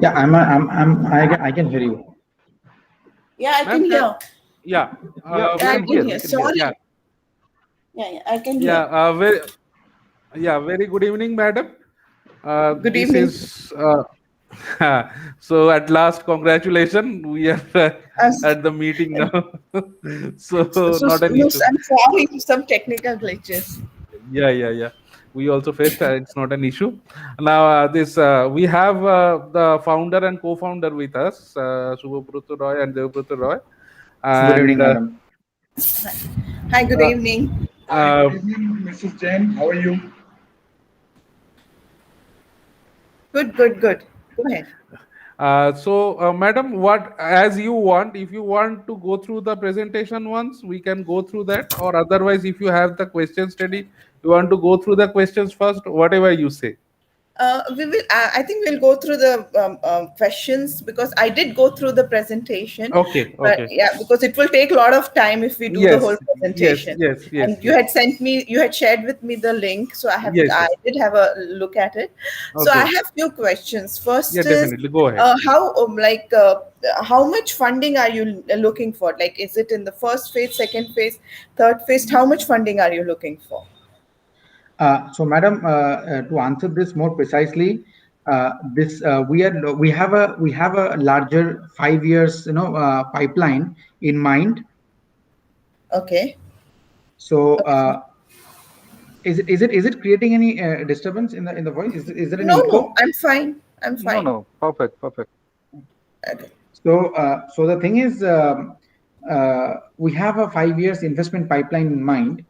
Yeah, I can hear you. Yeah, I Ma'am, can hear. yeah, Yeah, we Yeah, I can very can hear. good. We hear. can hear. Sorry. Yeah, Yeah, I can yeah, hear. very good evening, madam. Good This evening. is so at last, congratulations. We are Us. at the meeting now, so not an No, issue. I'm sorry, some technical glitches. Yeah. We also faced. It's not an issue. Now, this we have the founder and co-founder with us, Subhabrata Roy and Devabrata Roy, Good evening, and madam. Hi, good uh, evening. Hi, good uh, evening, Mrs. Jain. How are you? Good. Go ahead. Madam, what as you want, if you want to go through the presentation once, we can go through that, or otherwise, if you have the question study, you want to go through the questions first, whatever you say. We will. I think we'll go through the questions because I did go through the presentation, Okay, but okay. yeah, because it will take a lot of time if we do the whole Yes, presentation. And you yes. had sent me, you had shared with me the link, so I Yes. did have a look at it. So I Okay. have few questions. Yeah, First is, definitely. Go ahead. how much funding are you looking for? Like, is it in the first phase, second phase, third phase? How much funding are you looking for? So, madam, to answer this more precisely, this we have a larger 5 years pipeline in mind. Okay. So, Okay. is it creating any disturbance in the voice? Is there any No, echo? I'm fine. I'm No, fine. no. Perfect, perfect. Okay. So the thing is, we have a 5 years investment pipeline in mind,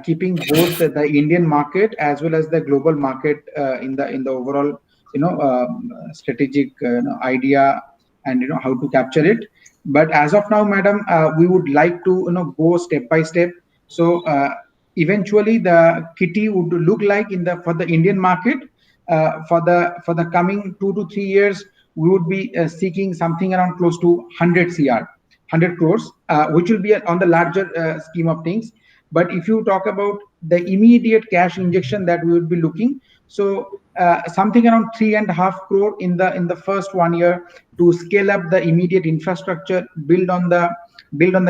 keeping both the Indian market as well as the global market in the overall strategic idea, and how to capture it. But as of now, madam, we would like to go step by step. So eventually, the kitty would look like for the Indian market, for the coming 2 to 3 years, we would be seeking something around close to 100 CR, 100 crores, which will be on the larger scheme of things. But if you talk about the immediate cash injection that we would be looking, so something around 3.5 crore in the first 1 year to scale up the immediate infrastructure, build on the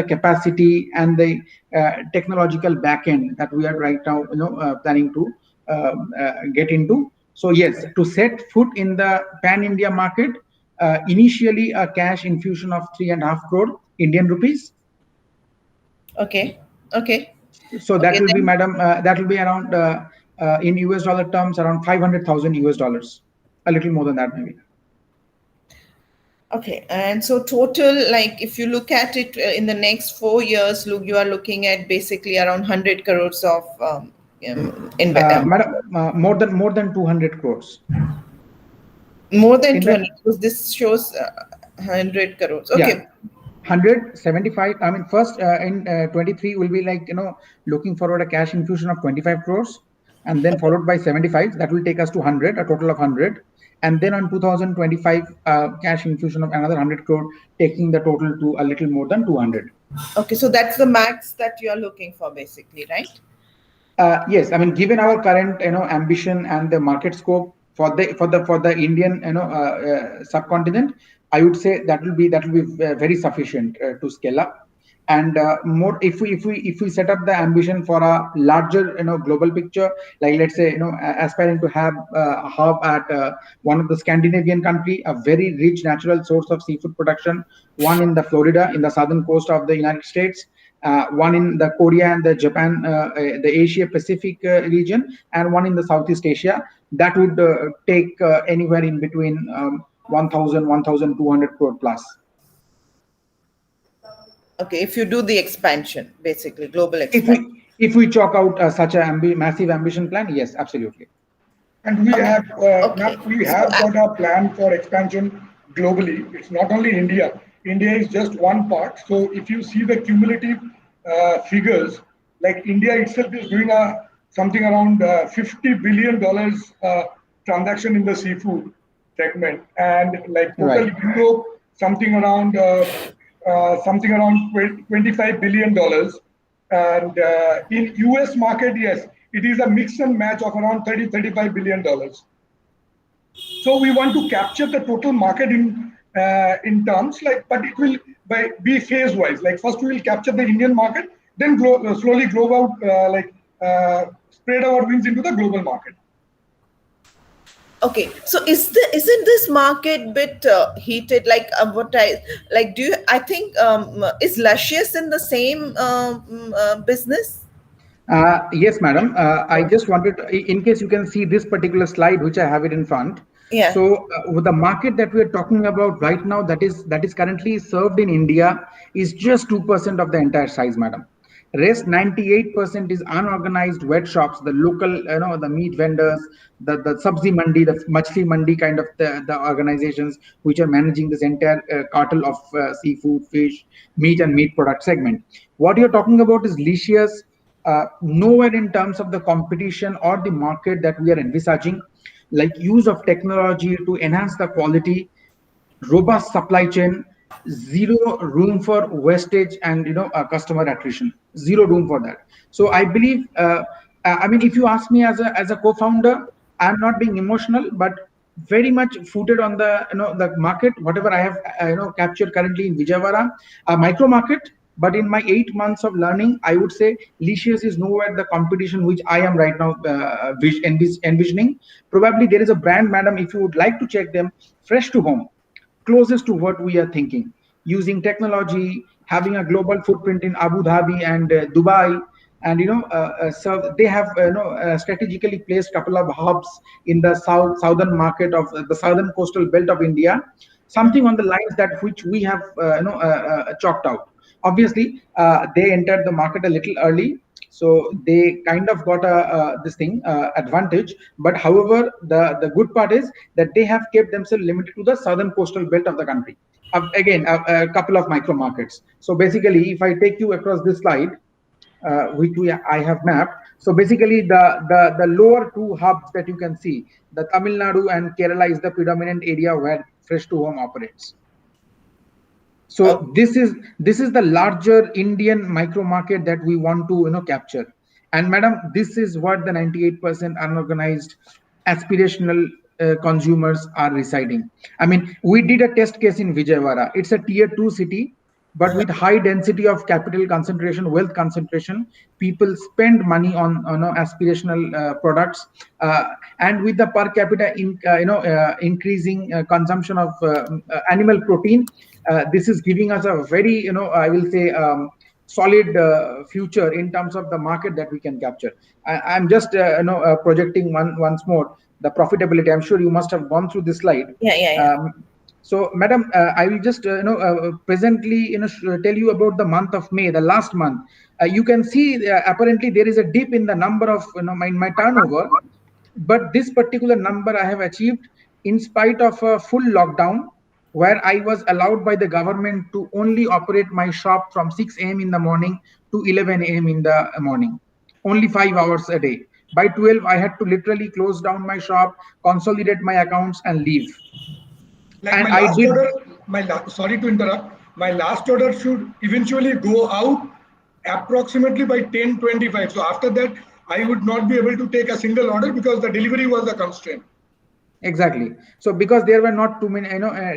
capacity and the technological backend that we are right now planning to get into. So yes, to set foot in the pan India market, initially a cash infusion of 3.5 crore Indian rupees. Okay. Okay. So that Okay. will be, Then. madam, that will be around in US dollar terms around 500,000 US dollars, a little more than that maybe. Okay. And so total, like if you look at it in the next 4 years, look, you are looking at basically around 100 crores of Madam, more than 200 crores. more than In the 200 because this shows 100 crores. Yeah, Okay. 175. I mean, first in 23 will be like looking forward a cash infusion of 25 crores, and then Okay. followed by 75. That will take us to 100, a total of 100, and then on 2025 cash infusion of another 100 crore, taking the total to a little more than 200. Okay. So that's the max that you are looking for basically, right? Yes, I mean, given our current ambition and the market scope for the Indian subcontinent, I would say that will be very sufficient to scale up. And more, if we set up the ambition for a larger global picture, like let's say aspiring to have a hub at one of the Scandinavian country, a very rich natural source of seafood production, one in the Florida in the southern coast of the United States, one in the Korea and the Japan, the Asia Pacific region, and one in the Southeast Asia. That would take anywhere in between 1,000, crore plus. Okay. If you do the expansion, basically global If expansion. we chalk out such a massive ambition plan, yes, absolutely. And we Okay. have, Okay. we So have got a plan for expansion globally. It's not only India. India is just one part. So if you see the cumulative figures, like India itself is doing something around $50 billion transaction in the seafood segment, and like total Right. Europe something around $25 billion, and in US market, yes, it is a mix and match of around 35 billion dollars. So we want to capture the total market in terms like, but it will be phase wise. Like first we will capture the Indian market, then slowly grow out spread our wings into the global market. Okay, so isn't this market bit heated? Like what I like? Do you? I think is Luscious in the same business? Yes, madam. I just wanted, in case you can see this particular slide, which I have it in front. Yeah. So, with the market that we are talking about right now, that is currently served in India, is just 2% of the entire size, madam. Rest 98% is unorganized wet shops, the local, the meat vendors, the sabzi mandi, the machli mandi kind of the organizations which are managing this entire cartel of seafood, fish, meat and meat product segment. What you're talking about is Licious, nowhere in terms of the competition or the market that we are envisaging, like use of technology to enhance the quality, robust supply chain, zero room for wastage and customer attrition, zero room for that. So I believe, I mean, if you ask me as a co-founder, I'm not being emotional, but very much footed on the the market, whatever I have captured currently in Vijayawada, a micro market. But in my 8 months of learning, I would say Licious is nowhere the competition which I am right now envisioning. Probably there is a brand, madam, if you would like to check them, Fresh to Home, closest to what we are thinking, using technology, having a global footprint in Abu Dhabi and Dubai. And so they have strategically placed couple of hubs in the southern market of the southern coastal belt of India, something on the lines that which we have chalked out. Obviously, they entered the market a little early, so they kind of got a this thing advantage. But however, the good part is that they have kept themselves limited to the southern coastal belt of the country. Again, a couple of micro markets. So basically, if I take you across this slide, I have mapped. So basically, the lower two hubs that you can see, the Tamil Nadu and Kerala is the predominant area where Fresh to Home operates. So this is the larger Indian micro market that we want to capture. And madam, this is what the 98% unorganized aspirational consumers are residing. I mean, we did a test case in Vijayawada. It's a tier 2 city, but with high density of capital concentration, wealth concentration. People spend money on aspirational products, and with the per capita increasing consumption of animal protein, this is giving us a very I will say solid future in terms of the market that we can capture. I'm just projecting once more the profitability. I'm sure you must have gone through this slide. Yeah. So, madam, I will just presently tell you about the month of May, the last month. You can see apparently there is a dip in the number of my turnover, but this particular number I have achieved in spite of a full lockdown, where I was allowed by the government to only operate my shop from 6 a.m. in the morning to 11 a.m. in the morning, only 5 hours a day. By 12, I had to literally close down my shop, consolidate my accounts, and leave. Like And my I last did. order, sorry to interrupt. My last order should eventually go out approximately by 10:25. So after that, I would not be able to take a single order because the delivery was a constraint. Exactly. So because there were not too many,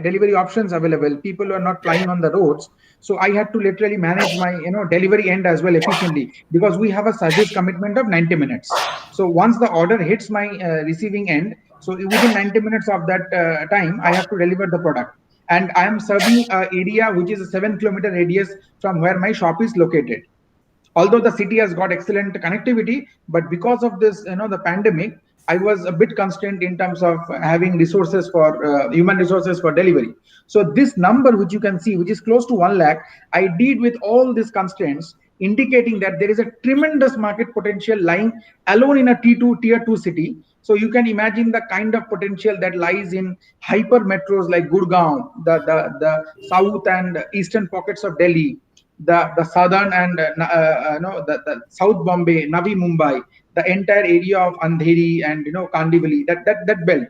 delivery options available, people were not flying on the roads. So I had to literally manage my, delivery end as well efficiently, because we have a service commitment of 90 minutes. So once the order hits my receiving end, so within 90 minutes of that time, I have to deliver the product. And I am serving an area which is a 7-kilometer radius from where my shop is located. Although the city has got excellent connectivity, but because of this the pandemic, I was a bit constrained in terms of having resources for human resources for delivery. So this number which you can see, which is close to 1 lakh, I did with all these constraints, indicating that there is a tremendous market potential lying alone in a tier 2 city. So you can imagine the kind of potential that lies in hyper metros like Gurgaon, the south and eastern pockets of Delhi, the southern and the South Bombay, Navi Mumbai, the entire area of Andheri and Kandivali, that belt,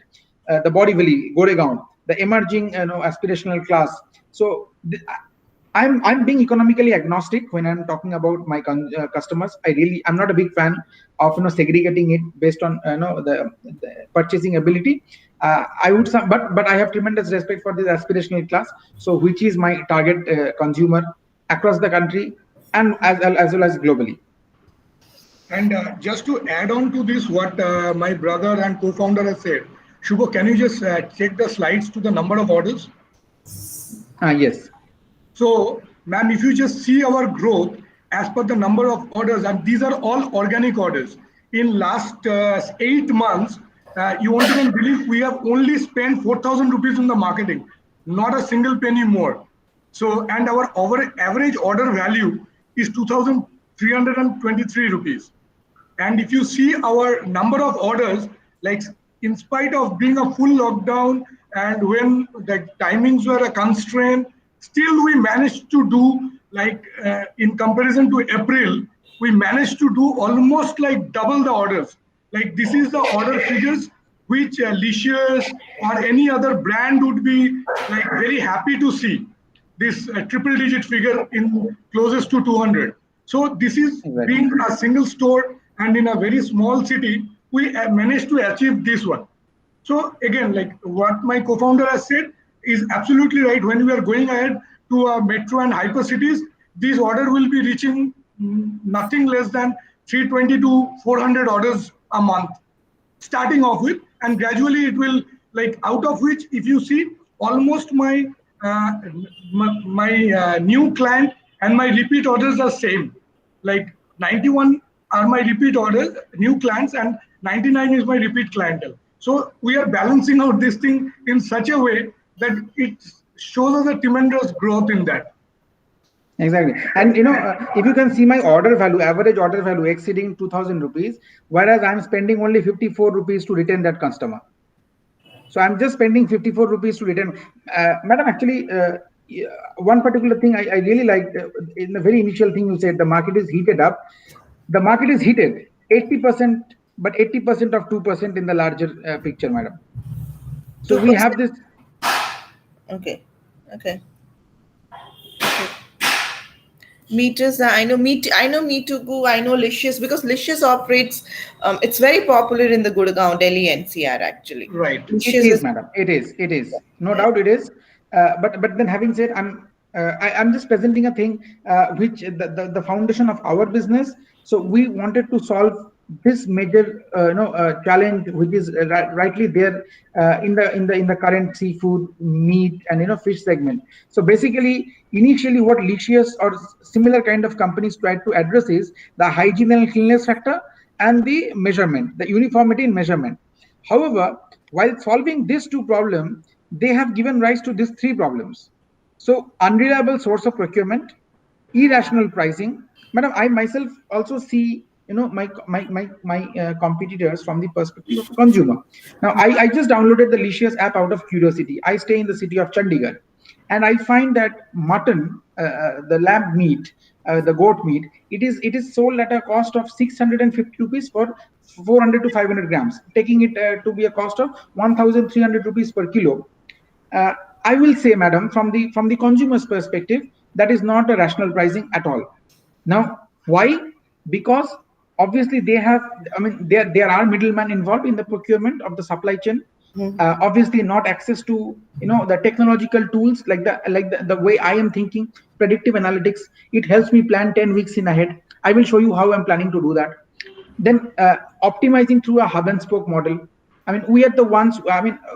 the Borivali, Goregaon, the emerging aspirational class. So I'm being economically agnostic when I'm talking about my customers. I'm not a big fan of segregating it based on the purchasing ability. I would but I have tremendous respect for this aspirational class, so which is my target consumer across the country and as well as globally. And just to add on to this, what my brother and co-founder has said, Shubho, can you just check the slides to the number of orders? Yes. So, ma'am, if you just see our growth as per the number of orders, and these are all organic orders. In last 8 months, you won't even believe we have only spent 4,000 rupees on the marketing, not a single penny more. So, and our average order value is 2,323 rupees. And if you see our number of orders, like in spite of being a full lockdown and when the timings were a constraint, still we managed to do like in comparison to April, we managed to do almost like double the orders. Like this is the order figures which Licious or any other brand would be like very happy to see. This triple digit figure in closest to 200. So this is being a single store and in a very small city, we managed to achieve this one. So again, like what my co-founder has said is absolutely right. When we are going ahead to a metro and hyper cities, this order will be reaching nothing less than 320 to 400 orders a month, starting off with, and gradually it will like out of which, if you see, almost my new client and my repeat orders are same. Like 91 are my repeat orders, new clients, and 99 is my repeat clientele. So we are balancing out this thing in such a way that it shows us a tremendous growth in that. Exactly. And if you can see my order value, average order value exceeding 2,000 rupees, whereas I'm spending only 54 rupees to retain that customer. So I'm just spending 54 rupees to retain. Madam, actually, one particular thing I really liked in the very initial thing you said, the market is heated up. The market is heated 80%, but 80% of 2% in the larger picture, madam. So 2%. We have this. Okay. Meters, I know Me2Go, I know Licious, because Licious operates, it's very popular in the Gurgaon, Delhi NCR actually. Right. Licious is, madam. It is. No doubt it is. But then having said, I'm just presenting a thing which the foundation of our business. So we wanted to solve this major challenge, which is rightly there in the current seafood, meat, and fish segment. So basically, initially, what Licious or similar kind of companies tried to address is the hygiene and cleanliness factor and the measurement, the uniformity in measurement. However, while solving these two problems, they have given rise to these three problems. So unreliable source of procurement, irrational pricing. Madam, I myself also see my competitors from the perspective of consumer. Now I just downloaded the Licious app out of curiosity. I stay in the city of Chandigarh, and I find that mutton, the lamb meat, the goat meat, it is sold at a cost of 650 rupees for 400 to 500 grams, taking it to be a cost of 1,300 rupees per kilo. I will say, madam, from the consumer's perspective, that is not a rational pricing at all. Now, why? Because obviously there are middlemen involved in the procurement of the supply chain. Obviously not access to the technological tools like the way I am thinking, predictive analytics. It helps me plan 10 weeks in ahead. I will show you how I'm planning to do that. Then optimizing through a hub and spoke model. We are the ones,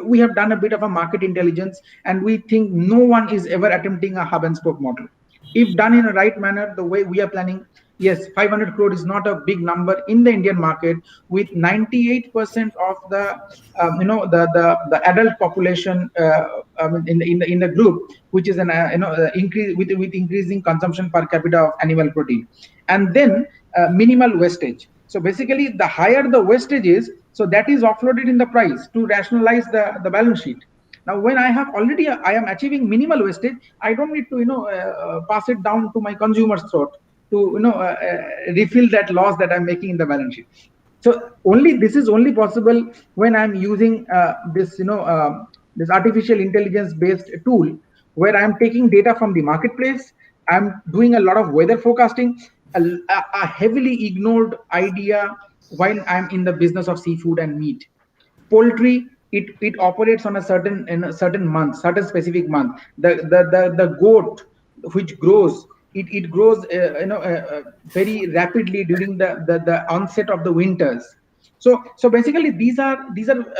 we have done a bit of a market intelligence, and we think no one is ever attempting a hub and spoke model. If done in a right manner, the way we are planning, yes, 500 crore is not a big number in the Indian market, with 98% of the the adult population in the group, which is an increase with increasing consumption per capita of animal protein, and then minimal wastage. So basically, the higher the wastage is, so that is offloaded in the price to rationalize the balance sheet. Now, when I am achieving minimal wastage, I don't need to pass it down to my consumer's throat to refill that loss that I'm making in the balance sheet. So this is only possible when I'm using this artificial intelligence based tool, where I'm taking data from the marketplace. I'm doing a lot of weather forecasting, a heavily ignored idea while I'm in the business of seafood and meat. Poultry, it operates on a certain in a certain month, certain specific month. The goat which grows, it grows very rapidly during the onset of the winters. So basically these are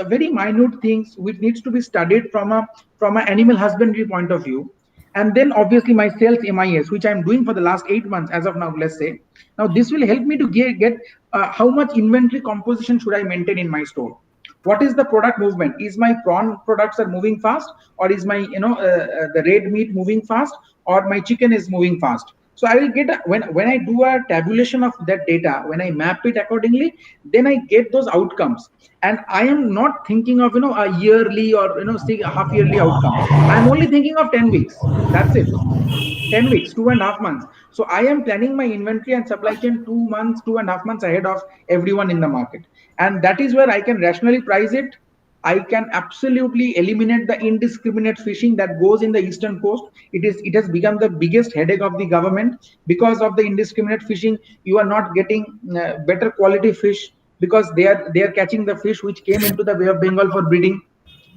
very minute things which needs to be studied from an animal husbandry point of view. And then obviously my sales MIS, which I'm doing for the last 8 months as of now, let's say. Now this will help me to get how much inventory composition should I maintain in my store. What is the product movement? Is my prawn products are moving fast, or is my the red meat moving fast, or my chicken is moving fast? So I will get when I do a tabulation of that data, when I map it accordingly, then I get those outcomes. And I am not thinking of a yearly or say a half yearly outcome. I'm only thinking of 10 weeks. That's it. 10 weeks, 2.5 months. So I am planning my inventory and supply chain 2 months, 2.5 months ahead of everyone in the market. And that is where I can rationally price it. I can absolutely eliminate the indiscriminate fishing that goes in the eastern coast. It has become the biggest headache of the government because of the indiscriminate fishing. You are not getting better quality fish because they are catching the fish which came into the Bay of Bengal for breeding.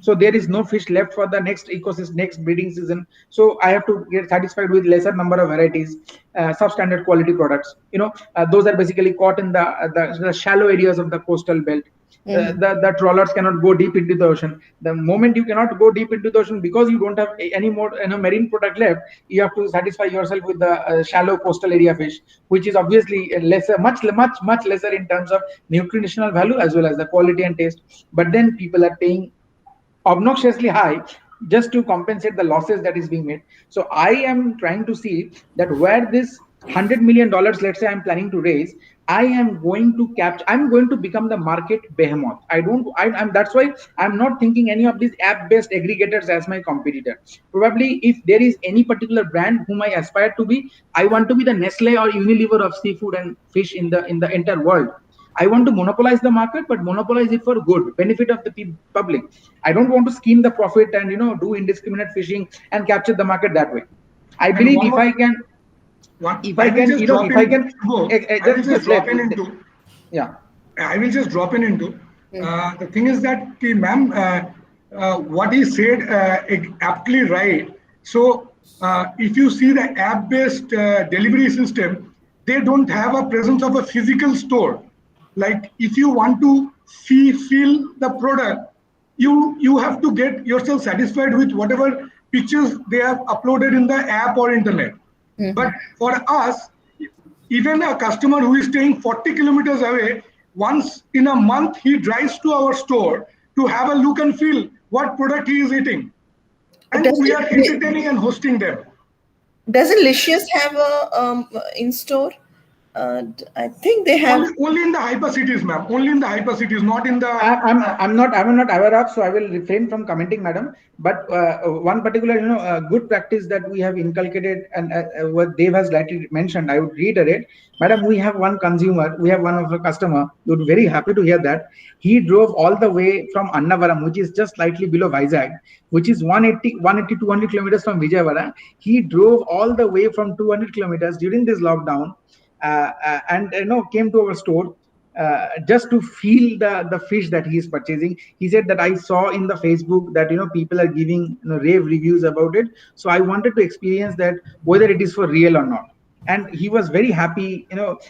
So there is no fish left for the next ecosystem, next breeding season. So I have to get satisfied with lesser number of varieties, substandard quality products. Those are basically caught in the shallow areas of the coastal belt. The trawlers cannot go deep into the ocean. The moment you cannot go deep into the ocean because you don't have any more marine product left, you have to satisfy yourself with the shallow coastal area fish, which is obviously lesser, much lesser in terms of nutritional value as well as the quality and taste. But then people are paying obnoxiously high just to compensate the losses that is being made. So I am trying to see that where this $100 million, let's say I'm planning to raise, I am going to capture, I'm going to become the market behemoth. I'm that's why I'm not thinking any of these app-based aggregators as my competitor. Probably if there is any particular brand whom I aspire to be, I want to be the Nestle or Unilever of seafood and fish in the entire world. I want to monopolize the market, but monopolize it for good, benefit of the public. I don't want to scheme the profit and do indiscriminate fishing and capture the market that way. I believe if I can, yeah. I will just drop in into. The thing is that, ma'am, what he said aptly right. So if you see the app-based delivery system, they don't have a presence of a physical store. Like if you want to feel the product, you have to get yourself satisfied with whatever pictures they have uploaded in the app or internet. But for us, even a customer who is staying 40 kilometers away, once in a month he drives to our store to have a look and feel what product he is eating, and we are entertaining and hosting them. Doesn't Licious have a in-store? I think they have only in the hyper cities, ma'am. Only in the hyper cities, not in the. I'm not aware of, so I will refrain from commenting, madam. But one particular good practice that we have inculcated, and what Dev has rightly mentioned, I would reiterate, madam. We have one consumer, we have one of a customer. You would be very happy to hear that he drove all the way from Annavaram, which is just slightly below Vizag, which is 200 kilometers from Vijayawada. He drove all the way from 200 kilometers during this lockdown. And came to our store just to feel the fish that he is purchasing. He said that I saw in the Facebook that people are giving rave reviews about it, so I wanted to experience that whether it is for real or not. And he was very happy,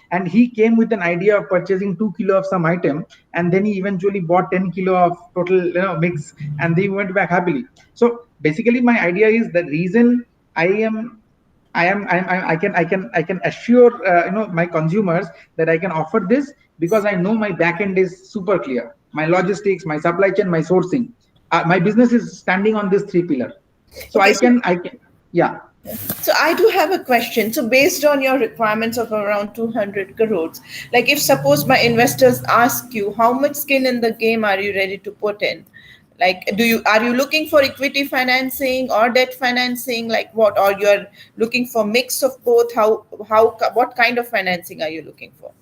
and he came with an idea of purchasing 2 kilo of some item, and then he eventually bought 10 kilo of total mix, and they went back happily. So basically my idea is the reason I can assure my consumers that I can offer this because I know my back end is super clear. My logistics, my supply chain, my sourcing, my business is standing on this 3 pillar. So I can, yeah. So I do have a question. So based on your requirements of around 200 crores, like if suppose my investors ask you how much skin in the game are you ready to put in? Like, are you looking for equity financing or debt financing? Like what? Or you're looking for mix of both? What kind of financing are you looking for?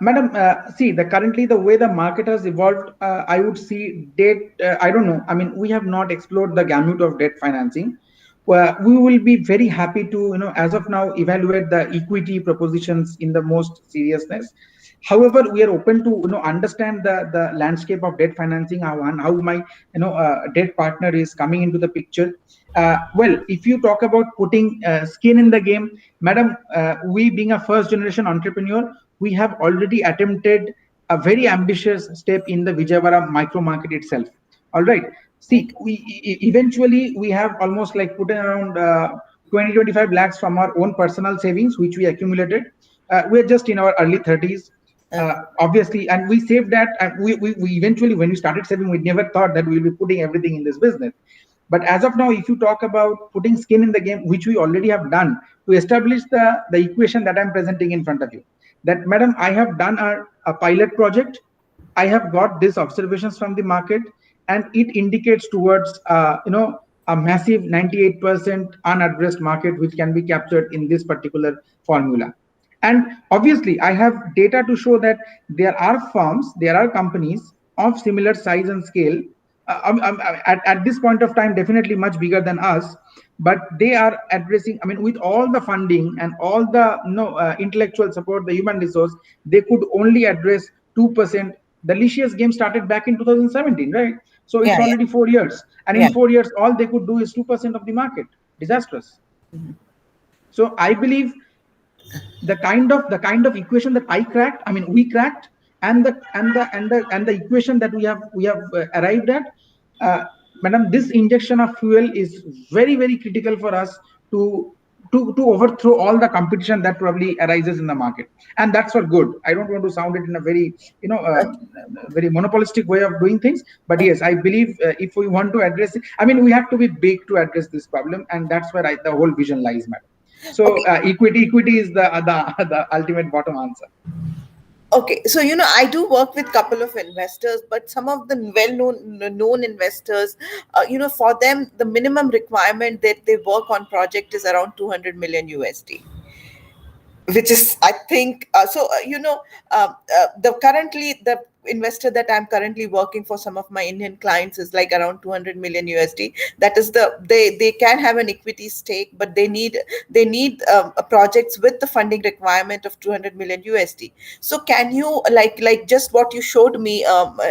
Madam, see, currently the way the market has evolved, I would see debt. I don't know. I mean, we have not explored the gamut of debt financing. We will be very happy to, as of now, evaluate the equity propositions in the most seriousness. However, we are open to understand the landscape of debt financing, how my debt partner is coming into the picture. Well, if you talk about putting skin in the game, madam, we being a first generation entrepreneur, we have already attempted a very ambitious step in the Vijayawada micro market itself. All right. See, eventually we have almost like put in around 20-25 lakhs from our own personal savings, which we accumulated. We're just in our early 30s. Obviously, and we saved that, and we eventually, when we started saving, we never thought that we'll be putting everything in this business. But as of now, if you talk about putting skin in the game, which we already have done to establish the equation that I'm presenting in front of you, that madam, I have done a pilot project, I have got these observations from the market, and it indicates towards a massive 98% unaddressed market which can be captured in this particular formula. And obviously, I have data to show that there are firms, there are companies of similar size and scale, at this point of time, definitely much bigger than us, but they are addressing, I mean, with all the funding and all the intellectual support, the human resource, they could only address 2%. The Licious game started back in 2017, right? So it's already 4 years. And in 4 years, all they could do is 2% of the market. Disastrous. So I believe the kind of equation that I cracked, I mean, we cracked, and the equation that we have arrived at, madam, this injection of fuel is very, very critical for us to overthrow all the competition that probably arises in the market, and that's for good. I don't want to sound it in a very very monopolistic way of doing things, but yes, I believe if we want to address it, I mean, we have to be big to address this problem, and that's where the whole vision lies, madam. So equity is the ultimate bottom answer. Okay, so I do work with couple of investors, but some of the well-known investors, for them the minimum requirement that they work on project is around 200 million USD, which is, I think, the investor that I'm currently working for, some of my Indian clients, is like around 200 million USD. That is they can have an equity stake, but they need projects with the funding requirement of 200 million USD. So can you, like just what you showed me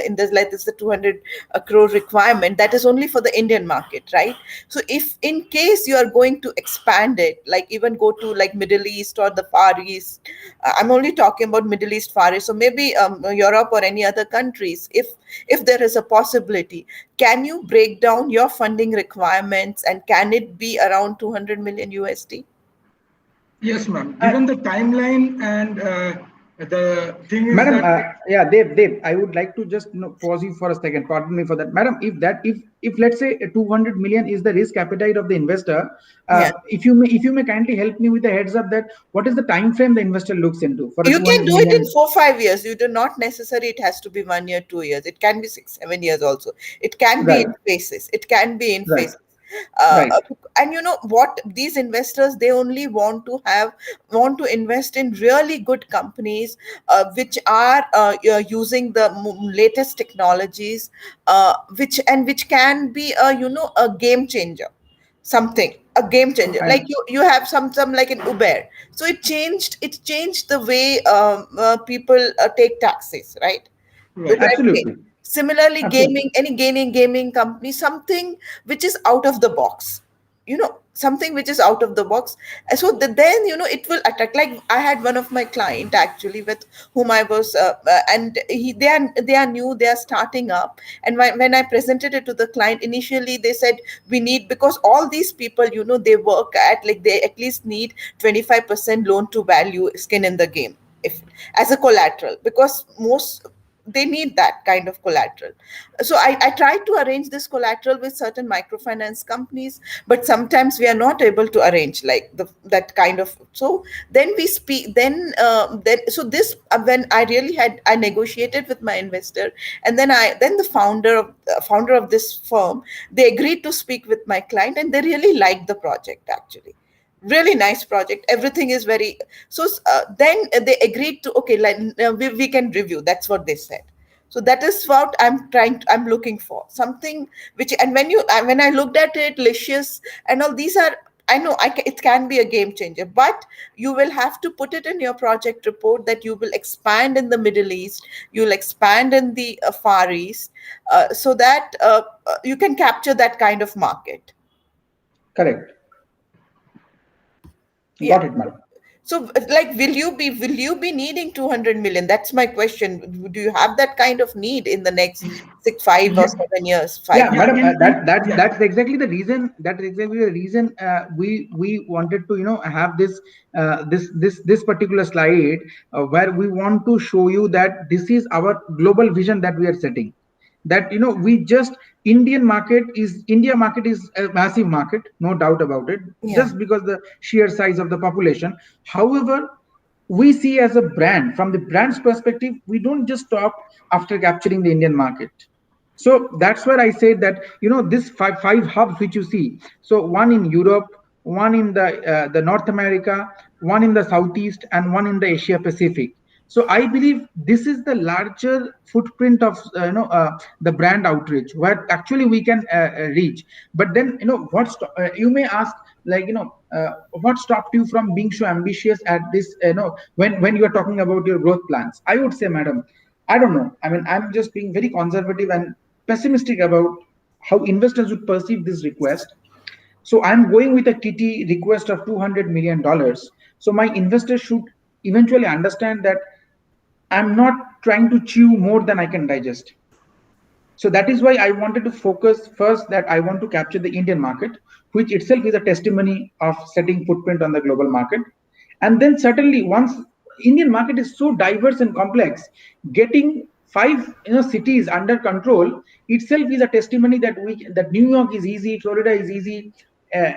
in this, like this, the 200 crore requirement, that is only for the Indian market, right? So if in case you are going to expand it, like even go to like Middle East or the Far East, I'm only talking about Middle East, Far East, so maybe Europe or any other countries, if there is a possibility, can you break down your funding requirements, and can it be around 200 million USD? Yes, ma'am. Given the timeline and the thing is, madam, that Dev, I would like to just pause you for a second. Pardon me for that, madam. If let's say 200 million is the risk appetite of the investor, if you may kindly help me with the heads up that what is the time frame the investor looks into for you can do it in 4-5 years. You do not necessarily it has to be 1 year, 2 years. It can be 6-7 years also. It can be in phases. Phases. And what, these investors, they only want to invest in really good companies which are using the latest technologies, which can be a game changer, a game changer. Like you have some like in Uber, so it changed the way people take taxis, right? Absolutely. Similarly, gaming company, something which is out of the box, something which is out of the box. So then it will attract. Like I had one of my client actually with whom I was and they are new, they are starting up, and when I presented it to the client, initially they said we need, because all these people they work at, like, they at least need 25% loan to value skin in the game, if as a collateral, because they need that kind of collateral. So I tried to arrange this collateral with certain microfinance companies, but sometimes we are not able to arrange like that kind of. So then we speak. Then so this when I negotiated with my investor, and then the founder of this firm, they agreed to speak with my client, and they really liked the project actually. Really nice project, everything is very so. Then they agreed to, okay, like we can review. That's what they said. So that is what I'm looking for, something which, and when I looked at it, Licious and all these are, I know it can be a game changer, but you will have to put it in your project report that you will expand in the Middle East, you'll expand in the Far East, so that you can capture that kind of market. Correct. Yeah. Got it, madam. So, like, will you be needing 200 million? That's my question. Do you have that kind of need in the next 5 or 7 years? Yeah, madam. Yeah. That's exactly the reason. That is exactly the reason we wanted to have this particular slide where we want to show you that this is our global vision that we are setting. That we just India market is a massive market, no doubt about it. Yeah. Just because the sheer size of the population. However, we see as a brand, from the brand's perspective, we don't just stop after capturing the Indian market. So that's where I said that this five hubs which you see. So one in Europe, one in the North America, one in the Southeast, and one in the Asia Pacific. So I believe this is the larger footprint of the brand outreach where actually we can reach. But then you may ask, like what stopped you from being so ambitious at this when you are talking about your growth plans? I would say, madam, I don't know. I mean, I'm just being very conservative and pessimistic about how investors would perceive this request. So I'm going with a TT request of $200 million. So my investors should eventually understand that I'm not trying to chew more than I can digest. So that is why I wanted to focus first that I want to capture the Indian market, which itself is a testimony of setting footprint on the global market. And then certainly once Indian market is so diverse and complex, getting 5 cities under control itself is a testimony that New York is easy, Florida is easy.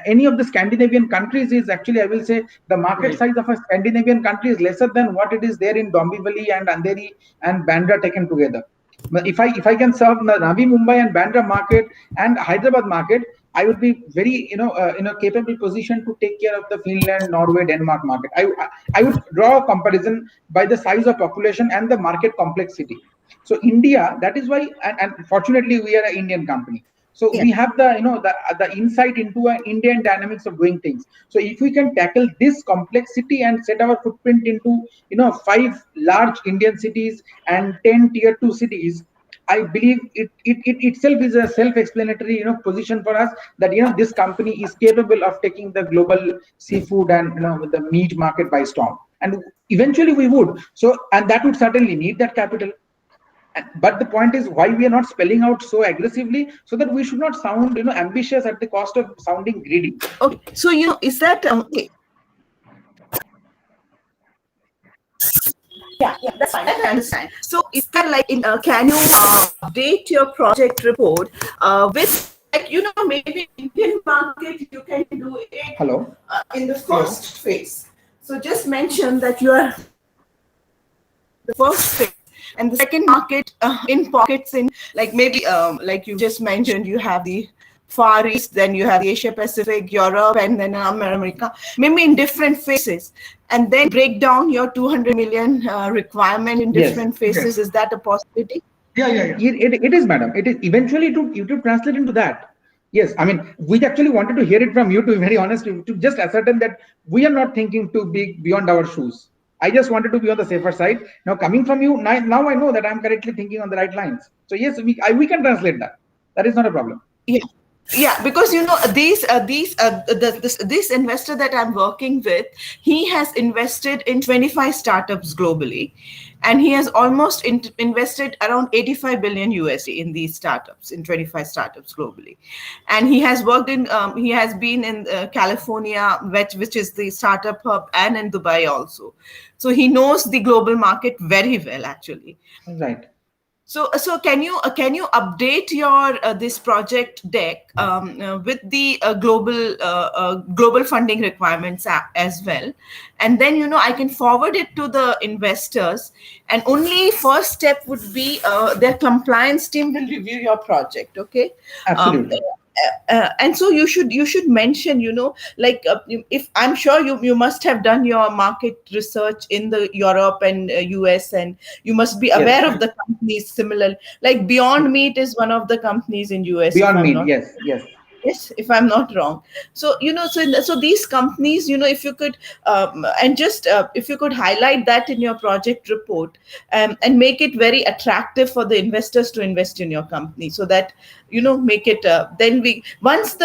Any of the Scandinavian countries is actually, I will say, the market size of a Scandinavian country is lesser than what it is there in Dombivli and Andheri and Bandra taken together. But if I can serve the Navi Mumbai and Bandra market and Hyderabad market, I would be very in a capable position to take care of the Finland, Norway, Denmark market. I would draw a comparison by the size of population and the market complexity. So India, that is why, and fortunately we are an Indian company. So we have the insight into an Indian dynamics of doing things. So if we can tackle this complexity and set our footprint into 5 large Indian cities and 10 tier 2 cities, I believe it itself is a self-explanatory position for us that this company is capable of taking the global seafood and the meat market by storm. And eventually we would. So, and that would certainly need that capital. But the point is why we are not spelling out so aggressively, so that we should not sound ambitious at the cost of sounding greedy. Okay, so is that okay? Yeah, that's fine. I understand. So is that like can you update your project report with maybe Indian market you can do it in the first phase. So just mention that you are the first phase. And the second market in pockets in maybe like you just mentioned, you have the Far East, then you have the Asia Pacific, Europe, and then America, maybe in different phases, and then break down your 200 million requirement in different phases. Is that a possibility? Yeah. It is, madam. It is eventually to translate into that. Yes, I mean, we actually wanted to hear it from you, to be very honest, to just ascertain that we are not thinking too big beyond our shoes. I just wanted to be on the safer side. Now, coming from you, now I know that I'm correctly thinking on the right lines. So yes, we can translate that. That is not a problem. Yeah, because this investor that I'm working with, he has invested in 25 startups globally, and he has almost invested around 85 billion USD in these startups, in 25 startups globally. And he has worked in he has been in California, which is the startup hub, and in Dubai also. So he knows the global market very well, actually. Right. So can you update your this project deck with the global funding requirements as well, and then I can forward it to the investors, and only first step would be their compliance team will review your project. Okay. Absolutely. And so you should mention, if I'm sure you must have done your market research in the Europe and US, and you must be aware of the companies similar, like Beyond Meat is one of the companies in US. Beyond Meat, yes. Yes, if I'm not wrong. So so these companies, if you could and just if you could highlight that in your project report, and make it very attractive for the investors to invest in your company, so that make it then we once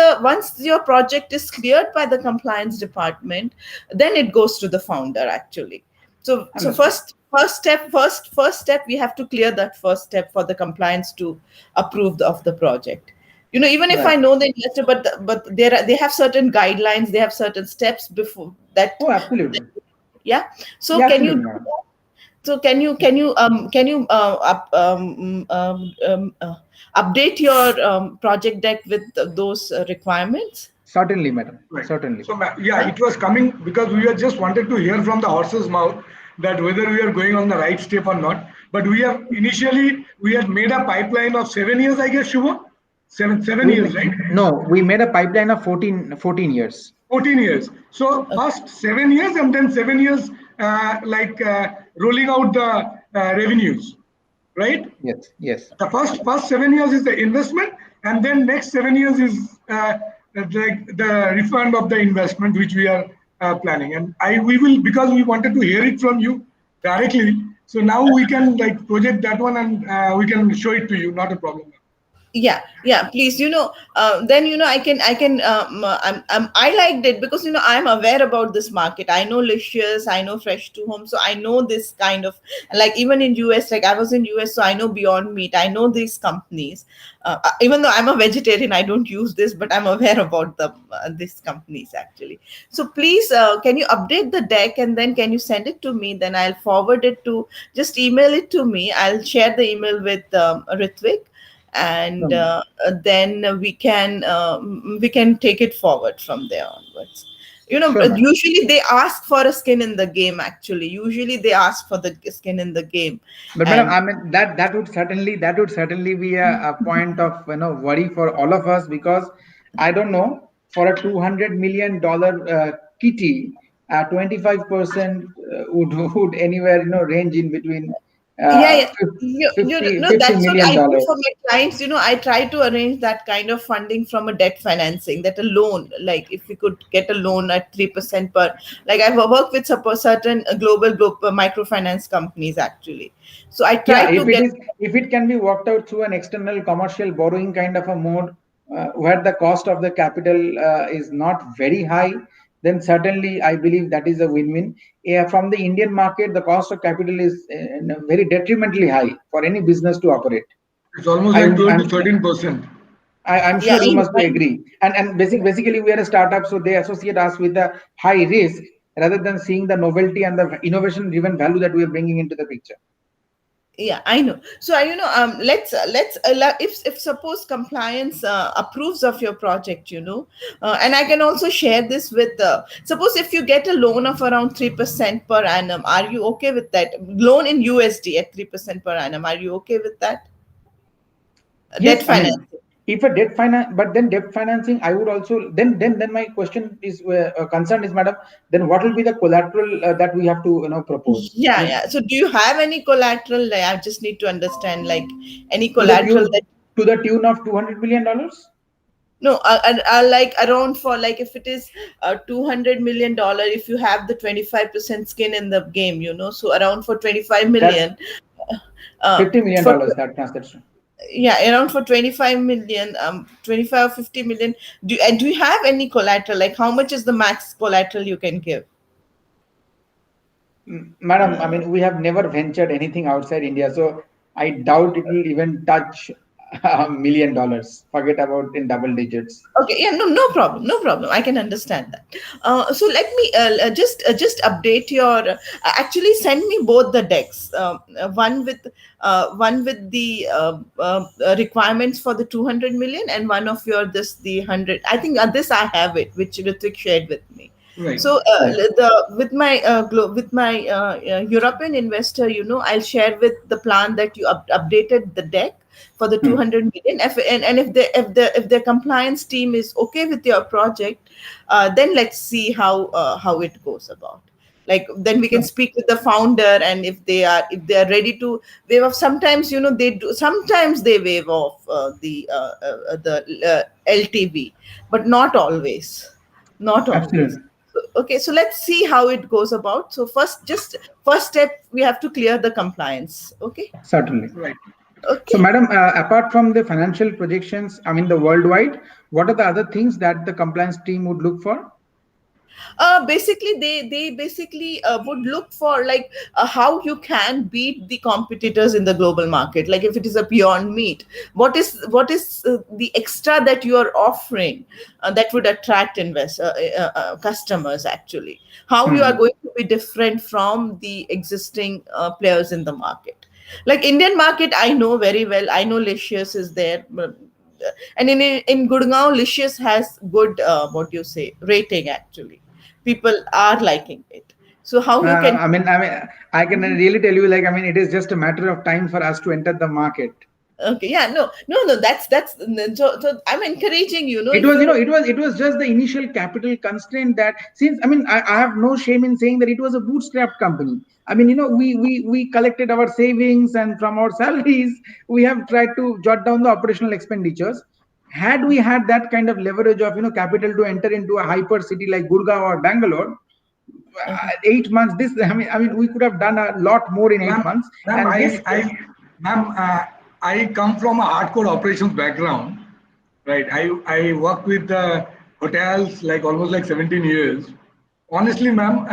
your project is cleared by the compliance department, then it goes to the founder actually. So Understood. first step, we have to clear that first step for the compliance to approve of the project. Even if I Right. know the investor, but they have certain guidelines, they have certain steps before that. Oh, absolutely. Yeah. So Yeah, can you absolutely, do madam. that? So can you update your project deck with those requirements? Certainly, madam. Right. Certainly. So, yeah, Yeah. it was coming because we were just wanted to hear from the horse's mouth that whether we are going on the right step or not. But we had made a pipeline of 7 years, I guess, Shubham? Seven We years, right? no, we made a pipeline of 14 years. 14 years. So Okay. first 7 years and then 7 years, rolling out the revenues, right? Yes, yes. The first 7 years is the investment, and then next 7 years is the refund of the investment which we are planning. And we will, because we wanted to hear it from you directly. So now we can like project that one, and we can show it to you. Not a problem. Yeah, please, then I can I liked it because I'm aware about this market. I know Licious, I know Fresh to Home, so I know this kind of, like, even in US, like I was in US, so I know Beyond Meat, I know these companies. Even though I'm a vegetarian, I don't use this, but I'm aware about these companies actually. So please, can you update the deck, and then can you send it to me? Then I'll forward it to, just email it to me. I'll share the email with Ritvik, and No, then we can take it forward from there onwards. sure, madam. Usually they ask for a skin in the game. Actually, usually they ask for the skin in the game. But madam, And I mean that would certainly be a point of worry for all of us, because I don't know, for a $200 million kitty, 25% would anywhere range in between yeah, 50 no, $50 that's what million I do for dollars. my clients. I try to arrange that kind of funding from a debt financing, that a loan, like if we could get a loan at 3% per, like I've worked with certain global microfinance companies actually. So I try Yeah, to get. if it can be worked out through an external commercial borrowing kind of a mode, where the cost of the capital is not very high, then certainly I believe that is a win-win. Yeah, from the Indian market, the cost of capital is very detrimentally high for any business to operate. It's almost I like would, 12 to I'm 13%. I'm Yeah, sure you must be agree. And yeah. basically we are a startup, so they associate us with the high risk rather than seeing the novelty and the innovation-driven value that we are bringing into the picture. Yeah, I know. So let's if suppose compliance approves of your project, and I can also share this with, suppose if you get a loan of around 3% per annum, are you okay with that loan in USD at 3% per annum? Are you okay with that? Debt Yes, I mean, financing. if a debt finance, but then debt financing, I would also then my question is, concern is, madam, then what will be the collateral that we have to propose? I Yeah. mean, So do you have any collateral? Like, I just need to understand, like, any to the collateral tune that. to the tune of $200 million. No, like around, for, like, if it is $200 million, if you have the 25% skin in the game, so around for 25 That's million, $50 million. for, That's true. yeah, around for 25 million, 25 or 50 million. Do you have any collateral? Like, how much is the max collateral you can give? Madam, I mean, we have never ventured anything outside India, so I doubt it will even touch $1 million. Forget about in double digits. Okay, yeah, no problem, no problem. I can understand that. So let me just update your. Actually, send me both the decks. One with the requirements for the 200 million, and one of your this the 100. I think this I have it, which Ritik shared with me. Right. So Right. with my European investor, I'll share with the plan that you updated the deck for the Hmm. 200 million. And if the compliance team is okay with your project, then let's see how it goes about. Like then we can speak with the founder, and if they are ready to waive off. Sometimes they do. Sometimes they waive off the LTV, but not always. Not always. Absolutely. Okay, so let's see how it goes about. So first step, we have to clear the compliance. Okay. Certainly. Right. So, Okay. madam, apart from the financial projections, I mean, the worldwide, what are the other things that the compliance team would look for? Basically they basically would look for like how you can beat the competitors in the global market. Like if it is a Beyond Meat, what is the extra that you are offering that would attract customers, actually, how you are going to be different from the existing players in the market. Like Indian market, I know very well. I know Licious is there, and in Gurgaon, Licious has good what do you say, rating, actually. People are liking it. So how you can. I can really tell you, like, I mean, it is just a matter of time for us to enter the market. Okay, yeah, no, so I'm encouraging, It if was, you. it was just the initial capital constraint that, since, I mean, I have no shame in saying that it was a bootstrap company. I mean, we collected our savings, and from our salaries, we have tried to jot down the operational expenditures. Had we had that kind of leverage of, capital to enter into a hyper city like Gurgaon or Bangalore, Okay. 8 months, this, I mean, we could have done a lot more in 8 months. Ma'am, And this, ma'am, I come from a hardcore operations background, right? I work with the hotels like almost like 17 years. Honestly, ma'am,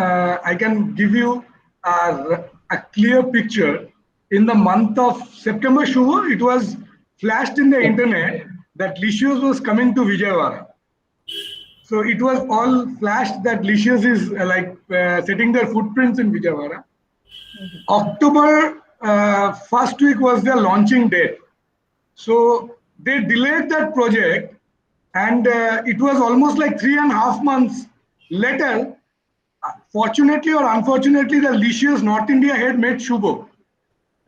I can give you a clear picture. In the month of September, sure, it was flashed in the internet that Licious was coming to Vijayawada. So it was all flashed that Licious is setting their footprints in Vijayawada. October first week was their launching date. So they delayed that project, and it was almost like 3.5 months later. Fortunately or unfortunately, the Licious North India head met Shubho,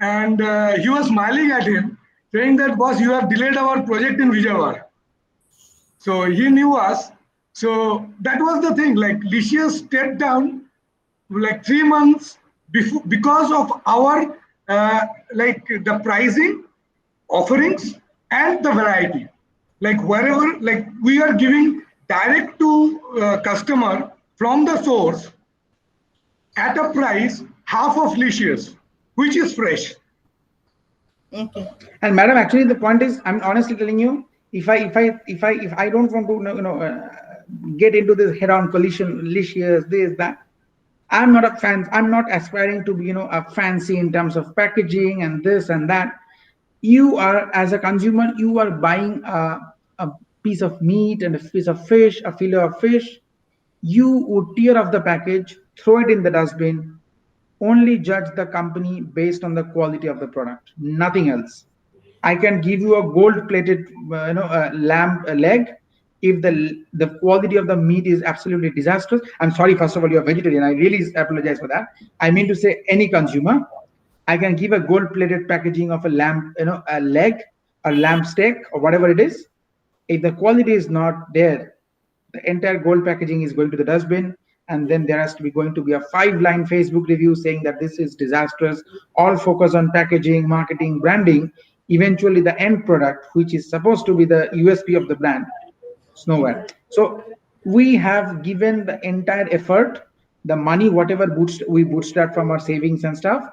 and he was smiling at him, saying that, boss, you have delayed our project in Vijayawada. So he knew us. So that was the thing. Like Licious stepped down like 3 months before because of our like the pricing, offerings, and the variety. Like wherever, like we are giving direct to customer from the source at a price half of Licious, which is fresh. Okay. and madam, actually, the point is, I'm honestly telling you, if I don't want to, get into this head-on collision, Licious, this, that. I'm not a fan. I'm not aspiring to be, a fancy in terms of packaging and this and that. You are, as a consumer, you are buying a piece of meat and a piece of fish, a fillet of fish. You would tear off the package, throw it in the dustbin, only judge the company based on the quality of the product, nothing else. I can give you a gold-plated, lamb leg. If the quality of the meat is absolutely disastrous, I'm sorry. First of all, you're vegetarian. I really apologize for that. I mean to say, any consumer, I can give a gold-plated packaging of a lamb, a leg, a lamb steak, or whatever it is. If the quality is not there, the entire gold packaging is going to the dustbin, and then there has to be going to be a 5-line Facebook review saying that this is disastrous. All focus on packaging, marketing, branding. Eventually, the end product, which is supposed to be the USP of the brand, is nowhere. So we have given the entire effort, the money, whatever we bootstrap from our savings and stuff.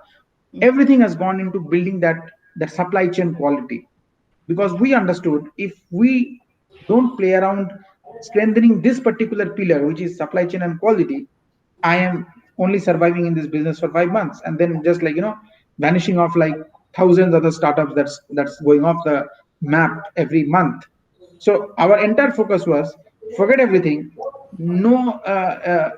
Everything has gone into building that supply chain quality, because we understood, if we don't play around strengthening this particular pillar, which is supply chain and quality, I am only surviving in this business for 5 months, and then just like, vanishing off like thousands of the startups that's going off the map every month. So our entire focus was, forget everything. No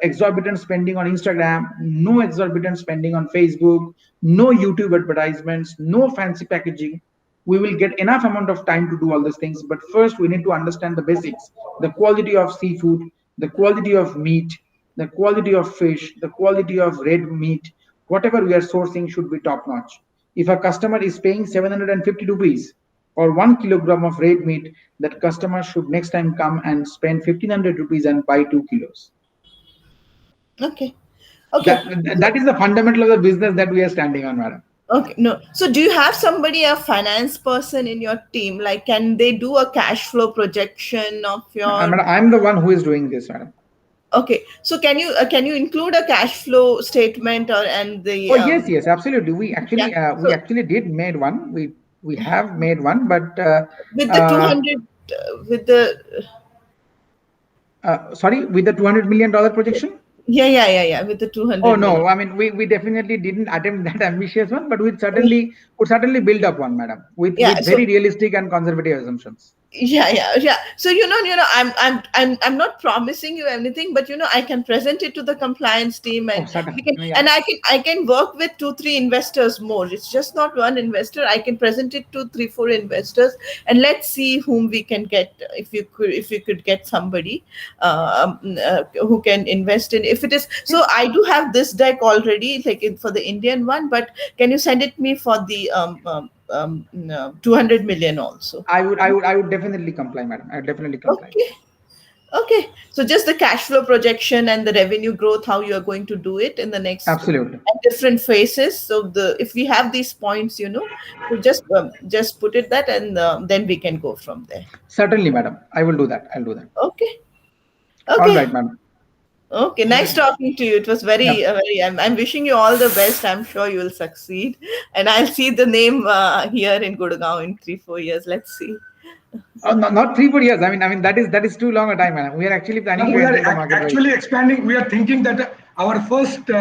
exorbitant spending on Instagram, no exorbitant spending on Facebook, no YouTube advertisements, no fancy packaging. We will get enough amount of time to do all these things, but first we need to understand the basics: the quality of seafood, the quality of meat, the quality of fish, the quality of red meat. Whatever we are sourcing should be top notch. If a customer is paying 750 rupees or 1 kilogram of red meat, that customer should next time come and spend 1500 rupees and buy 2 kilos. Okay. Okay. That is the fundamental of the business that we are standing on, madam. Okay, no. So, do you have somebody, a finance person in your team? Like, can they do a cash flow projection of your? Madam, I'm the one who is doing this, madam. Okay, so can you include a cash flow statement or and the Oh yes, absolutely. We yeah? actually So did made one. We have made one, but with the 200, with the sorry, with the $200 million projection. yeah, with the Oh 200 million. no, I mean we definitely didn't attempt that ambitious one, but we certainly build up one, madam, Yeah. with So very realistic and conservative assumptions. yeah. So I'm not promising you anything, but I can present it to the compliance team, Oh, and we certainly, can, yeah. and I can work with 2-3 investors more. It's just not one investor. I can present it to 3-4 investors, and let's see whom we can get. If you could get somebody who can invest in, if it is so. I do have this deck already, like for the Indian one, but can you send it me for the no, 200 million also? I would definitely comply, madam. I would definitely comply. Okay. Okay. So just the cash flow projection and the revenue growth, how you are going to do it in the next Absolutely. at different phases. So if we have these points, so just put it that, and then we can go from there. Certainly, madam. I will do that. I'll do that. Okay. All right, Okay. madam. Okay. Nice talking to you. It was Yeah. very. I'm wishing you all the best. I'm sure you will succeed, and I'll see the name here in Gurgaon in 3-4 years. Let's see. Oh, not 3-4 years. I mean that is too long a time, madam. We are actually planning Now to we are enter the market actually expanding. We are thinking that our first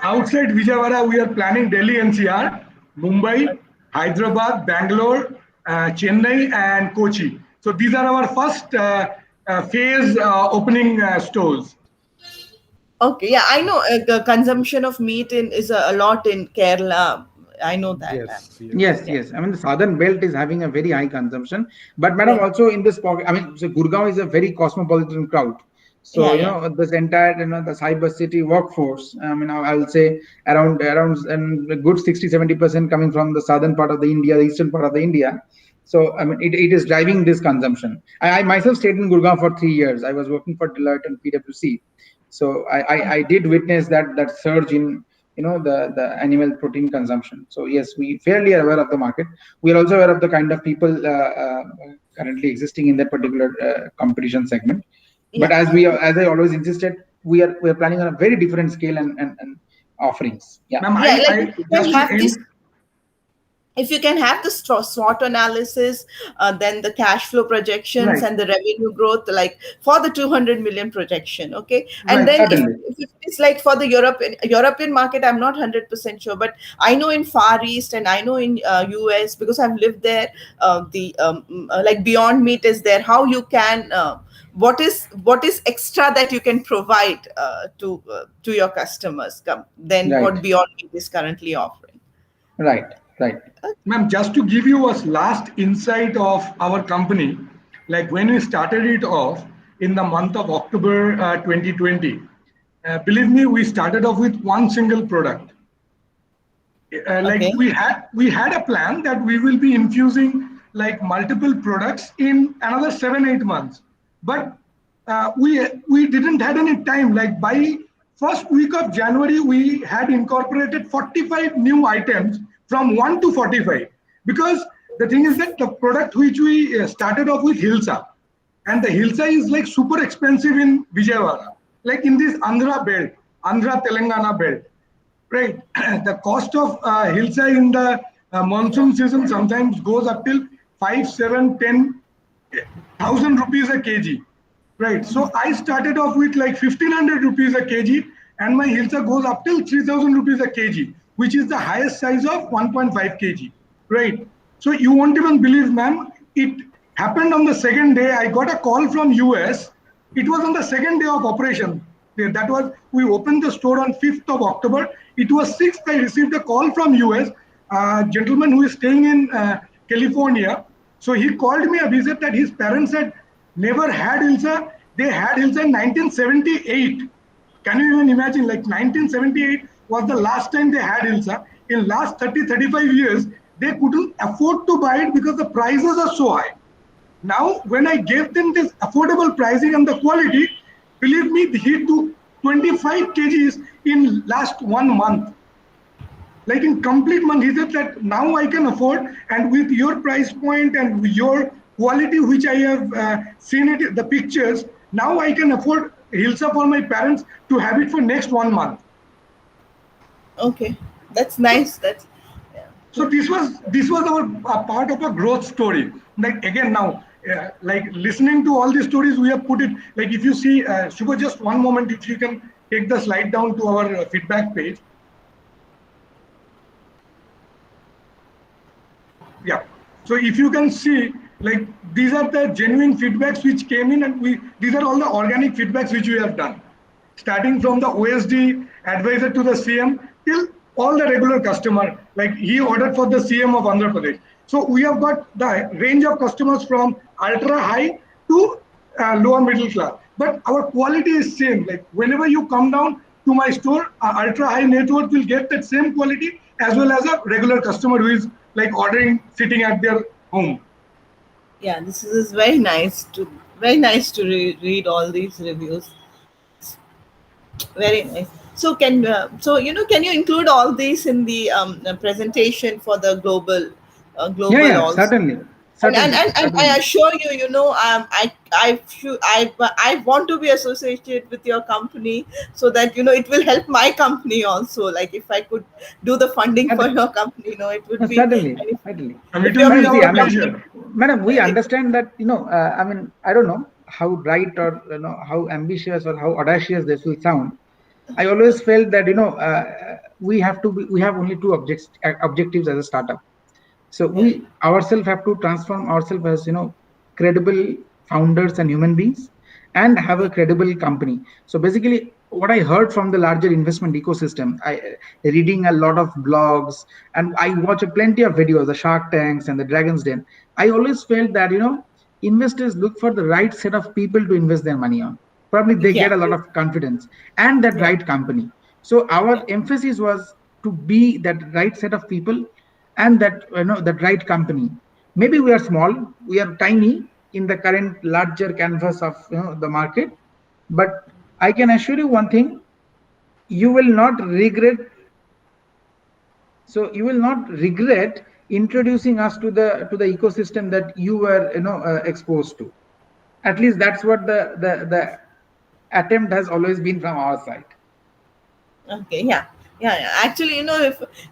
outside Vijayawada, we are planning Delhi NCR, Mumbai, Hyderabad, Bangalore, Chennai, and Kochi. So these are our first phase opening stores. Okay, yeah, I know the consumption of meat is a lot in Kerala. I know that. Yes, Yes, Yeah. yes. I mean, the southern belt is having a very high consumption, but madam, Yeah. also in this pocket, I mean, so Gurgaon is a very cosmopolitan crowd. So Yeah. this entire the cyber city workforce. I mean, I will say around and a good 60-70% coming from the southern part of the India, the eastern part of the India. So I mean, it is driving this consumption. I myself stayed in Gurgaon for 3 years. I was working for Deloitte and PwC. So I did witness that surge in the animal protein consumption. So yes, we fairly are aware of the market. We are also aware of the kind of people currently existing in that particular competition segment. But Yeah. as I always insisted, we are planning on a very different scale and offerings. Yeah. Ma'am, Yeah, like I just to end. if you can have the SWOT analysis, then the cash flow projections Right, and the revenue growth, like for the 200 million projection, okay. And right. then Certainly. if it's like for the European market, I'm not 100% sure, but I know in Far East and I know in US, because I've lived there. The like Beyond Meat is there. How you can what is extra that you can provide to your customers, than what Right. Beyond Meat is currently offering. Right. Right. Ma'am, just to give you a last insight of our company, like when we started it off in the month of October 2020, believe me, we started off with one single product. Like Okay. we had a plan that we will be infusing like multiple products in another 7-8 months, but we didn't had any time. Like by first week of January, we had incorporated 45 new items from 1 to 45, because the thing is that the product which we started off with, Hilsa, and the Hilsa is like super expensive in Vijayawada, like in this Andhra belt, Andhra Telangana belt, right? The cost of Hilsa in the monsoon season sometimes goes up till 5, 7, 10,000 rupees a kg, right? So I started off with like 1,500 rupees a kg, and my Hilsa goes up till 3,000 rupees a kg, which is the highest size of 1.5 kg, right? So you won't even believe, ma'am, it happened on the second day. I got a call from US. It was on the second day of operation. That was, we opened the store on 5th of October. It was 6th, I received a call from US, a gentleman who is staying in California. So he called me up. He said that his parents had never had Hilsa. They had Hilsa in 1978. Can you even imagine? Like 1978 was the last time they had Hilsa. In last 30, 35 years, they couldn't afford to buy it because the prices are so high. Now, when I gave them this affordable pricing and the quality, believe me, he took 25 kgs in last 1 month. Like in complete month, he said that now I can afford, and with your price point and your quality, which I have seen it, the pictures, now I can afford Hilsa for my parents to have it for next 1 month. Okay, that's nice. That's yeah. So this was our part of a growth story. Like again now, like listening to all these stories, we have put it. Like if you see, Shubha, just one moment, if you can take the slide down to our feedback page. Yeah. So if you can see, like these are the genuine feedbacks which came in, and these are all the organic feedbacks which we have done, starting from the OSD advisor to the CM till all the regular customer. Like he ordered for the CM of Andhra Pradesh. So we have got the range of customers from ultra high to lower middle class. But our quality is same. Like whenever you come down to my store, ultra high net worth will get that same quality as well as a regular customer who is like ordering sitting at their home. Yeah, this is very nice to read all these reviews. Very nice. So can you include all these in the presentation for the global Yeah, also? certainly, And I certainly. assure you, I want to be associated with your company, so that it will help my company also. Like if I could do the funding for your company, it would be. Certainly, And certainly. And it if will your be Madam, see, our I mean, company, pleasure. madam, we if, understand that, I mean, I don't know how bright or, how ambitious or how audacious this will sound. I always felt that, we have only two objectives as a startup. So yeah, we ourselves have to transform ourselves as, credible founders and human beings, and have yeah, a credible company. So basically, what I heard from the larger investment ecosystem, I reading a lot of blogs, and I watch plenty of videos, the Shark Tanks and the Dragon's Den. I always felt that, investors look for the right set of people to invest their money on. Probably they yeah, get a lot of confidence and that yeah, right company. So our yeah, emphasis was to be that right set of people, and that, that right company. Maybe we are small, we are tiny in the current larger canvas of, the market, but I can assure you one thing: you will not regret. So you will not regret introducing us to the ecosystem that you were, exposed to. At least that's what the attempt has always been from our side. okay, yeah, yeah. Actually,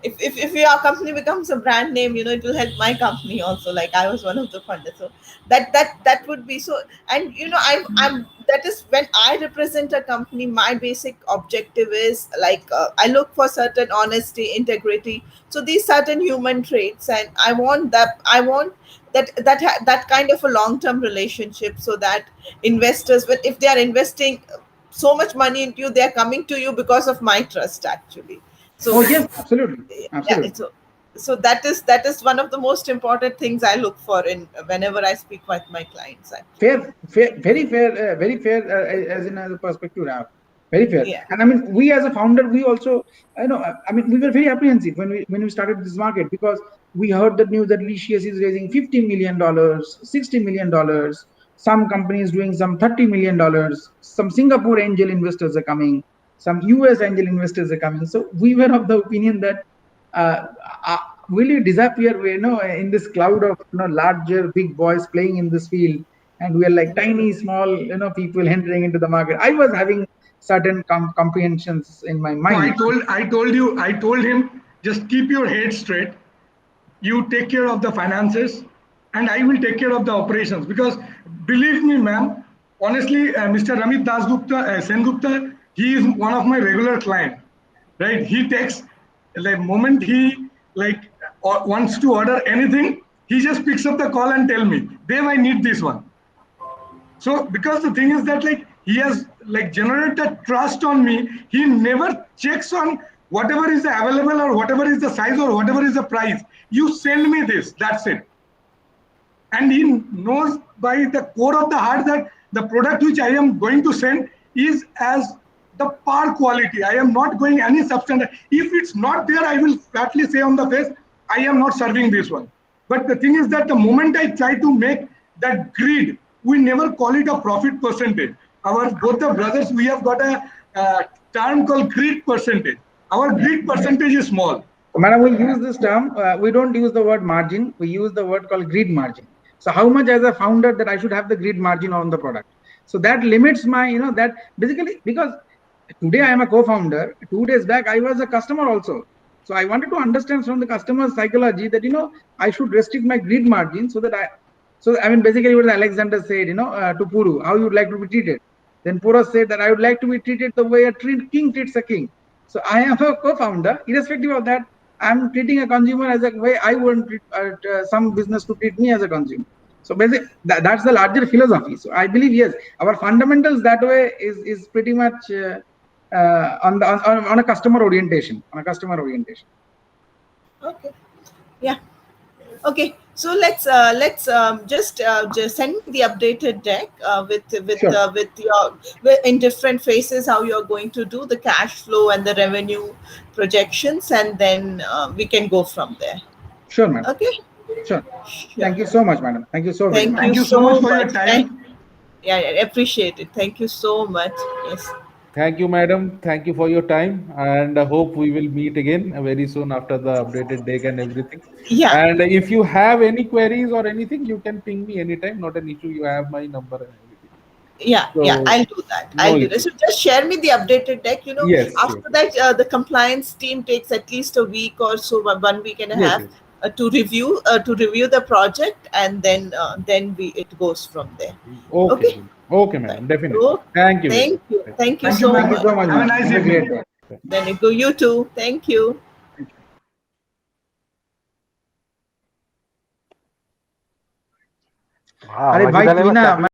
if your company becomes a brand name, it will help my company also. Like I was one of the funders, so that would be so. And I'm that is when I represent a company. My basic objective is like I look for certain honesty, integrity. So these certain human traits, and I want that kind of a long term relationship, so that investors, when if they are investing so much money into you, they are coming to you because of my trust, actually. Oh So yes, absolutely, yeah, absolutely. so that is one of the most important things I look for in whenever I speak with my clients, actually. Very fair, as in as a perspective now. Very fair. Yeah, And I mean, we as a founder, we also, I mean, we were very apprehensive when we started this market, because we heard the news that Licious is raising $50 million, $60 million. Some companies doing some $30 million. Some Singapore angel investors are coming. Some US angel investors are coming. So we were of the opinion that, uh, uh, will you disappear, in this cloud of, larger big boys playing in this field, and we are like tiny small, people entering into the market. I was having certain comprehensions in my No, mind. I told him, just keep your head straight. You take care of the finances, and I will take care of the operations. Because believe me, ma'am, honestly, Mr. Ramit Sengupta, he is one of my regular client, right? He takes, like moment he like wants to order anything, he just picks up the call and tell me, Dev, I need this one. So because the thing is that like he has like generated trust on me, he never checks on whatever is available or whatever is the size or whatever is the price. You send me this, that's it. And he knows by the core of the heart that the product which I am going to send is as the par quality. I am not going any substance. If it's not there, I will flatly say on the face, I am not serving this one. But the thing is that the moment I try to make that greed, we never call it a profit percentage. Our both the brothers, we have got a term called greed percentage. Our greed percentage is small. Madam, we use this term. We don't use the word margin. We use the word called greed margin. So how much as a founder that I should have the greed margin on the product. So that limits my, that basically, because today I am a co-founder. 2 days back, I was a customer also. So I wanted to understand from the customer's psychology that, I should restrict my greed margin so that basically what Alexander said, to Puru, how you would like to be treated. Then Puru said that I would like to be treated the way a king treats a king. So I am a co-founder. Irrespective of that, I'm treating a consumer as a way I want some business to treat me as a consumer. So basically, that's the larger philosophy. So I believe, yes, our fundamentals that way is pretty much on a customer orientation. Okay. Yeah. Okay. So let's just send me the updated deck Sure. in different phases how you're going to do the cash flow and the revenue projections, and then we can go from there. Sure, madam. Okay. Sure. Thank you so much, madam. Thank you so very much. Thank you so much for your time. Yeah, I appreciate it. Thank you so much. Yes. Thank you, madam. Thank you for your time, and I hope we will meet again very soon after the updated deck and everything. Yeah. And if you have any queries or anything, you can ping me anytime. Not an issue. You have my number and everything. Yeah, So, I'll do that. no I'll do that. issue. So just share me the updated deck. Yes, after that, the compliance team takes at least a week or so, 1 week and a Yes, half, yes. to review the project, and then it goes from there. Okay. Okay, madam. Definitely. So, Thank you. Thank you. Thank you Thank so you, Thank you much. so much. Have a madam. nice Have a great evening. day. Then you too. Thank you. हाँ अरे बाकी भाई ताले तू में ना चकले